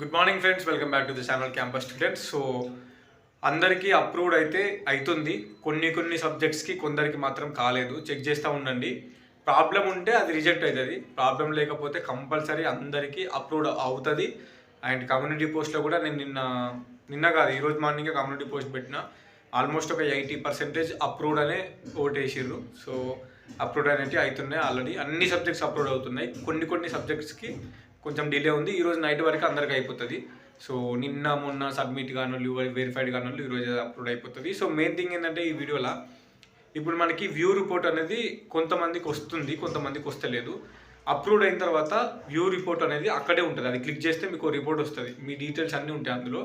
Good morning friends, welcome back to the channel campus students. So అందరికీ approved అయితే అవుతుంది. కొన్ని సబ్జెక్ట్స్కి కొందరికి మాత్రం కాలేదు. చెక్ చేస్తూ ఉండండి. ప్రాబ్లం ఉంటే అది రిజెక్ట్ అవుతుంది. ప్రాబ్లం లేకపోతే కంపల్సరీ అందరికీ అప్రూవ్డ్ అవుతుంది. అండ్ కమ్యూనిటీ పోస్ట్లో కూడా నేను నిన్న కాదు ఈరోజు మార్నింగే కమ్యూనిటీ పోస్ట్ పెట్టిన. ఆల్మోస్ట్ ఒక 80% అప్రూవ్డ్ అనే ఓటేసిర్రు. సో అప్రూవ్డ్ అనేవి అవుతున్నాయి. ఆల్రెడీ అన్ని సబ్జెక్ట్స్ అప్రూవ్డ్ అవుతున్నాయి. కొన్ని సబ్జెక్ట్స్కి కొంచెం డిలే ఉంది. ఈరోజు నైట్ వరకు అందరికి అయిపోతుంది. సో నిన్న మొన్న సబ్మిట్ కానోళ్ళు, వెరిఫైడ్ కానోళ్ళు ఈరోజు అప్లోడ్ అయిపోతుంది. సో మెయిన్ థింగ్ ఏంటంటే ఈ వీడియోలో ఇప్పుడు మనకి వ్యూ రిపోర్ట్ అనేది కొంతమందికి వస్తుంది, కొంతమందికి వస్తలేదు. అప్రూవ్డ్ అయిన తర్వాత వ్యూ రిపోర్ట్ అనేది అక్కడే ఉంటుంది. అది క్లిక్ చేస్తే మీకు రిపోర్ట్ వస్తుంది. మీ డీటెయిల్స్ అన్నీ ఉంటాయి అందులో.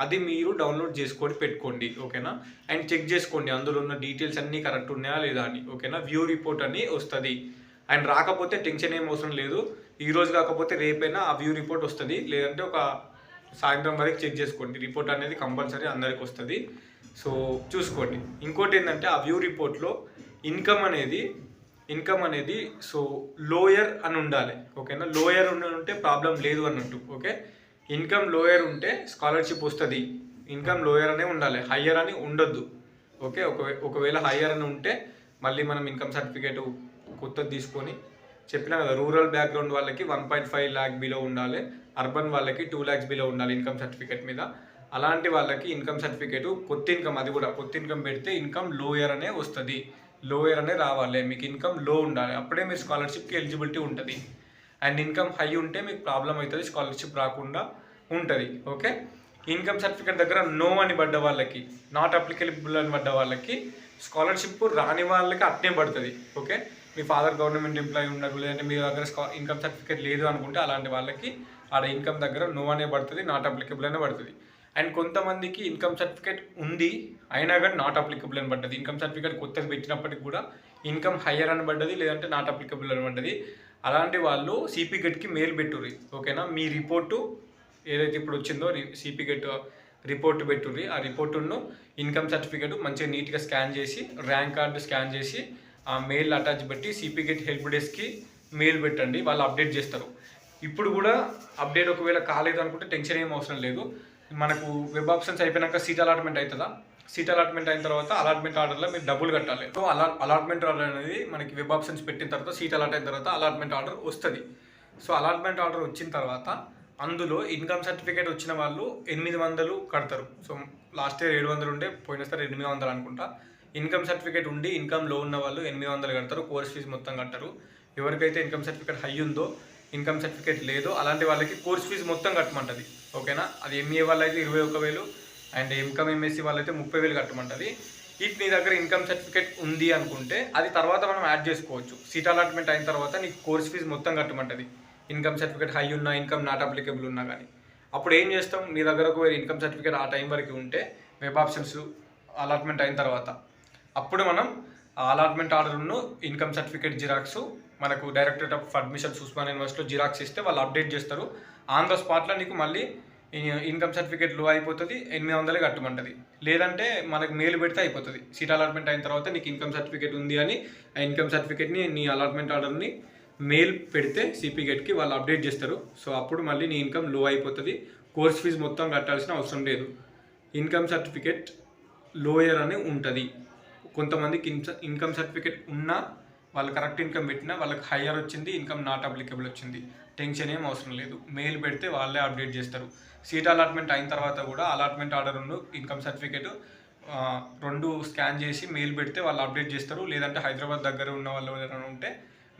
అది మీరు డౌన్లోడ్ చేసుకొని పెట్టుకోండి, ఓకేనా. అండ్ చెక్ చేసుకోండి అందులో ఉన్న డీటెయిల్స్ అన్నీ కరెక్ట్ ఉన్నాయా లేదా అని, ఓకేనా. వ్యూ రిపోర్ట్ అని వస్తుంది. అండ్ రాకపోతే టెన్షన్ ఏం అవసరం లేదు. ఈరోజు కాకపోతే రేపైనా ఆ వ్యూ రిపోర్ట్ వస్తుంది. లేదంటే ఒక సాయంత్రం వరకు చెక్ చేసుకోండి. రిపోర్ట్ అనేది కంపల్సరీ అందరికి వస్తుంది. సో చూసుకోండి. ఇంకోటి ఏంటంటే ఆ వ్యూ రిపోర్ట్లో ఇన్కమ్ అనేది సో లోయర్ అని ఉండాలి, ఓకేనా. లోయర్ ఉంటే ప్రాబ్లం లేదు అన్నట్టు, ఓకే. ఇన్కమ్ లోయర్ ఉంటే స్కాలర్షిప్ వస్తుంది. ఇన్కమ్ లోయర్ అనే ఉండాలి, హయ్యర్ అని ఉండొద్దు, ఓకే. ఒకవేళ హయ్యర్ అని ఉంటే మళ్ళీ మనం ఇన్కమ్ సర్టిఫికేట్ కొత్తది తీసుకొని చెప్పినా కదా, రూరల్ బ్యాక్గ్రౌండ్ వాళ్ళకి 1.5 lakh బిలో ఉండాలి, అర్బన్ వాళ్ళకి 2 lakhs బిలో ఉండాలి ఇన్కమ్ సర్టిఫికేట్ మీద. అలాంటి వాళ్ళకి ఇన్కమ్ సర్టిఫికేట్ కొత్త ఇన్కమ్, అది కూడా కొత్త ఇన్కమ్ పెడితే ఇన్కమ్ లోయర్ అనే వస్తుంది. లోయర్ అనే రావాలి, మీకు ఇన్కమ్ లో ఉండాలి. అప్పుడే మీరు స్కాలర్షిప్కి ఎలిజిబిలిటీ ఉంటుంది. అండ్ ఇన్కమ్ హై ఉంటే మీకు ప్రాబ్లం అవుతుంది, స్కాలర్షిప్ రాకుండా ఉంటుంది, ఓకే. ఇన్కమ్ సర్టిఫికేట్ దగ్గర నో అని పడ్డ వాళ్ళకి, నాట్ అప్లికబుల్ అని పడ్డ వాళ్ళకి స్కాలర్షిప్ రాని వాళ్ళకి అట్నే పడుతుంది, ఓకే. మీ ఫాదర్ గవర్నమెంట్ ఎంప్లాయీ ఉండదు, లేదంటే మీ దగ్గర ఇన్కమ్ సర్టిఫికేట్ లేదు అనుకుంటే అలాంటి వాళ్ళకి ఆడ ఇన్కమ్ దగ్గర నో అనే పడుతుంది, నాట్ అప్లికబుల్ అనే పడుతుంది. అండ్ కొంతమందికి ఇన్కమ్ సర్టిఫికేట్ ఉంది అయినా కానీ నాట్ అప్లికబుల్ అని పడ్డది. ఇన్కమ్ సర్టిఫికేట్ కొత్తది పెట్టినప్పటికి కూడా ఇన్కమ్ హయ్యర్ అని పడ్డది, లేదంటే నాట్ అప్లికబుల్ అని పడ్డది. అలాంటి వాళ్ళు సిపి గెట్కి మెయిల్ పెట్టుర్రి, ఓకేనా. మీ రిపోర్టు ఏదైతే ఇప్పుడు వచ్చిందో సిపి గెట్ రిపోర్ట్ పెట్టుర్రి. ఆ రిపోర్టును ఇన్కమ్ సర్టిఫికేట్ మంచిగా నీట్గా స్కాన్ చేసి, ర్యాంక్ కార్డు స్కాన్ చేసి ఆ మెయిల్ అటాచ్ పెట్టి సిపి గెట్ హెల్ప్ డెస్క్కి మెయిల్ పెట్టండి, వాళ్ళు అప్డేట్ చేస్తారు. ఇప్పుడు కూడా అప్డేట్ ఒకవేళ కాలేదు అనుకుంటే టెన్షన్ ఏం అవసరం లేదు. మనకు వెబ్ ఆప్షన్స్ అయిపోయినాక సీట్ అలాట్మెంట్ అవుతుందా, సీట్ అలాట్మెంట్ అయిన తర్వాత అలాట్మెంట్ ఆర్డర్లో మీరు డబ్బులు కట్టాలి. సో అలాట్మెంట్ ఆర్డర్ అనేది మనకి వెబ్ ఆప్షన్స్ పెట్టిన తర్వాత సీట్ అలాట్ అయిన తర్వాత అలాట్మెంట్ ఆర్డర్ వస్తుంది. సో అలాట్మెంట్ ఆర్డర్ వచ్చిన తర్వాత అందులో ఇన్కమ్ సర్టిఫికేట్ వచ్చిన వాళ్ళు 800 కడతారు. సో లాస్ట్ ఇయర్ 700 ఉండే, పోయినసారి 800 అనుకుంటా. ఇన్కమ్ సర్టిఫికేట్ ఉండి ఇన్కమ్ లో ఉన్న వాళ్ళు 800 కడతారు, కోర్స్ ఫీజు మొత్తం కట్టరు. ఎవరికైతే ఇన్కమ్ సర్టిఫికేట్ హై ఉందో, ఇన్కమ్ సర్టిఫికేట్ లేదో అలాంటి వాళ్ళకి కోర్స్ ఫీజు మొత్తం కట్టమంటుంది, ఓకేనా. అది ఎంఏ వాళ్ళైతే 21,000 అండ్ ఇన్కమ్ ఎంఎస్సీ వాళ్ళైతే 30,000 కట్టమంటుంది. ఇట్ నీ దగ్గర ఇన్కమ్ సర్టిఫికేట్ ఉంది అనుకుంటే అది తర్వాత మనం యాడ్ చేసుకోవచ్చు. సీట్ అలాట్మెంట్ అయిన తర్వాత నీకు కోర్స్ ఫీజు మొత్తం కట్టమంటుంది, ఇన్కమ్ సర్టిఫికేట్ హై ఉన్నా, ఇన్కమ్ నాట్ అప్లికబుల్ ఉన్నా కానీ. అప్పుడు ఏం చేస్తాం, నీ దగ్గర ఒకవేళ ఇన్కమ్ సర్టిఫికేట్ ఆ టైం వరకు ఉంటే వెబ్ ఆప్షన్స్ అలాట్మెంట్ అయిన తర్వాత అప్పుడు మనం అలాట్మెంట్ ఆర్డర్ను ఇన్కమ్ సర్టిఫికేట్ జిరాక్స్ మనకు డైరెక్టరేట్ ఆఫ్ అడ్మిషన్స్ ఉస్మానియా యూనివర్సిటీలో జిరాక్స్ ఇస్తే వాళ్ళు అప్డేట్ చేస్తారు. ఆన్ ద స్పాట్లో నీకు మళ్ళీ ఇన్కమ్ సర్టిఫికేట్ లో అయిపోతుంది, 800 కట్టమంటుంది. లేదంటే మనకు మెయిల్ పెడితే అయిపోతుంది. సీట్ అలాట్మెంట్ అయిన తర్వాత నీకు ఇన్కమ్ సర్టిఫికేట్ ఉంది అని ఆ ఇన్కమ్ సర్టిఫికేట్ని నీ అలాట్మెంట్ ఆర్డర్ని మెయిల్ పెడితే సిపి గెట్కి వాళ్ళు అప్డేట్ చేస్తారు. సో అప్పుడు మళ్ళీ నీ ఇన్కమ్ లో అయిపోతుంది, కోర్స్ ఫీజు మొత్తం కట్టాల్సిన అవసరం లేదు. ఇన్కమ్ సర్టిఫికేట్ లోయర్ అని ఉంటుంది. కొంతమందికి ఇన్కమ్ సర్టిఫికేట్ ఉన్నా వాళ్ళు కరెక్ట్ ఇన్కమ్ పెట్టినా వాళ్ళకి హయ్యర్ వచ్చింది, ఇన్కమ్ నాట్ అప్లికబుల్ వచ్చింది. టెన్షన్ ఏం అవసరం లేదు, మెయిల్ పెడితే వాళ్ళే అప్డేట్ చేస్తారు. సీట్ అలాట్మెంట్ అయిన తర్వాత కూడా allotment order income certificate 2 scan చేసి మెయిల్ పెడితే వాళ్ళు అప్డేట్ చేస్తారు. లేదంటే హైదరాబాద్ దగ్గర ఉన్న వాళ్ళు ఎవరైనా ఉంటే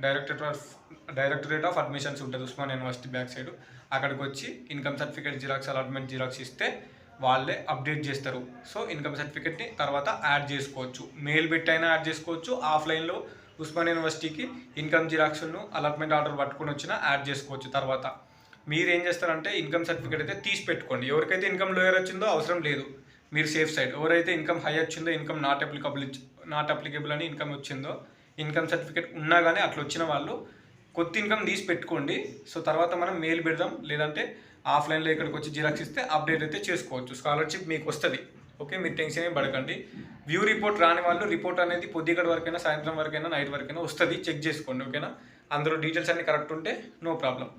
డైరెక్టరేట్ ఆఫ్ అడ్మిషన్స్ ఉంటుంది ఉస్మానియా యూనివర్సిటీ బ్యాక్ సైడ్, అక్కడికి వచ్చి income certificate xerox, allotment xerox ఇస్తే వాళ్ళే అప్డేట్ చేస్తారు. సో ఇన్కమ్ సర్టిఫికేట్ని తర్వాత యాడ్ చేసుకోవచ్చు, మెయిల్ పెట్టి అయినా యాడ్ చేసుకోవచ్చు. ఆఫ్లైన్లో ఉస్మానియా యూనివర్సిటీకి ఇన్కమ్ జిరాక్స్ను అలాట్మెంట్ ఆర్డర్ పట్టుకొని వచ్చినా యాడ్ చేసుకోవచ్చు. తర్వాత మీరు ఏం చేస్తారంటే ఇన్కమ్ సర్టిఫికేట్ అయితే తీసి పెట్టుకోండి. ఎవరికైతే ఇన్కమ్ లోయర్ వచ్చిందో అవసరం లేదు, మీరు సేఫ్ సైడ్. ఎవరైతే ఇన్కమ్ హై వచ్చిందో, ఇన్కమ్ నాట్ అప్లికబుల్ అని ఇన్కమ్ వచ్చిందో, ఇన్కమ్ సర్టిఫికేట్ ఉన్నా కానీ అట్లా వచ్చిన వాళ్ళు కొత్త ఇన్కమ్ తీసి పెట్టుకోండి. సో తర్వాత మనం మెయిల్ పెడదాం, లేదంటే ఆఫ్లైన్లో ఇక్కడికి వచ్చి జిరాక్స్ ఇస్తే అప్డేట్ అయితే చేసుకోవచ్చు. స్కాలర్షిప్ మీకు వస్తుంది, ఓకే. మీరు టెన్షన్ ఏం పడకండి. వ్యూ రిపోర్ట్ రాని వాళ్ళు రిపోర్ట్ అనేది పొద్దుగడ వరకైనా, సాయంత్రం వరకైనా, నైట్ వరకైనా వస్తుంది, చెక్ చేసుకోండి, ఓకేనా. అందులో డీటెయిల్స్ అన్ని కరెక్ట్ ఉంటే నో ప్రాబ్లం.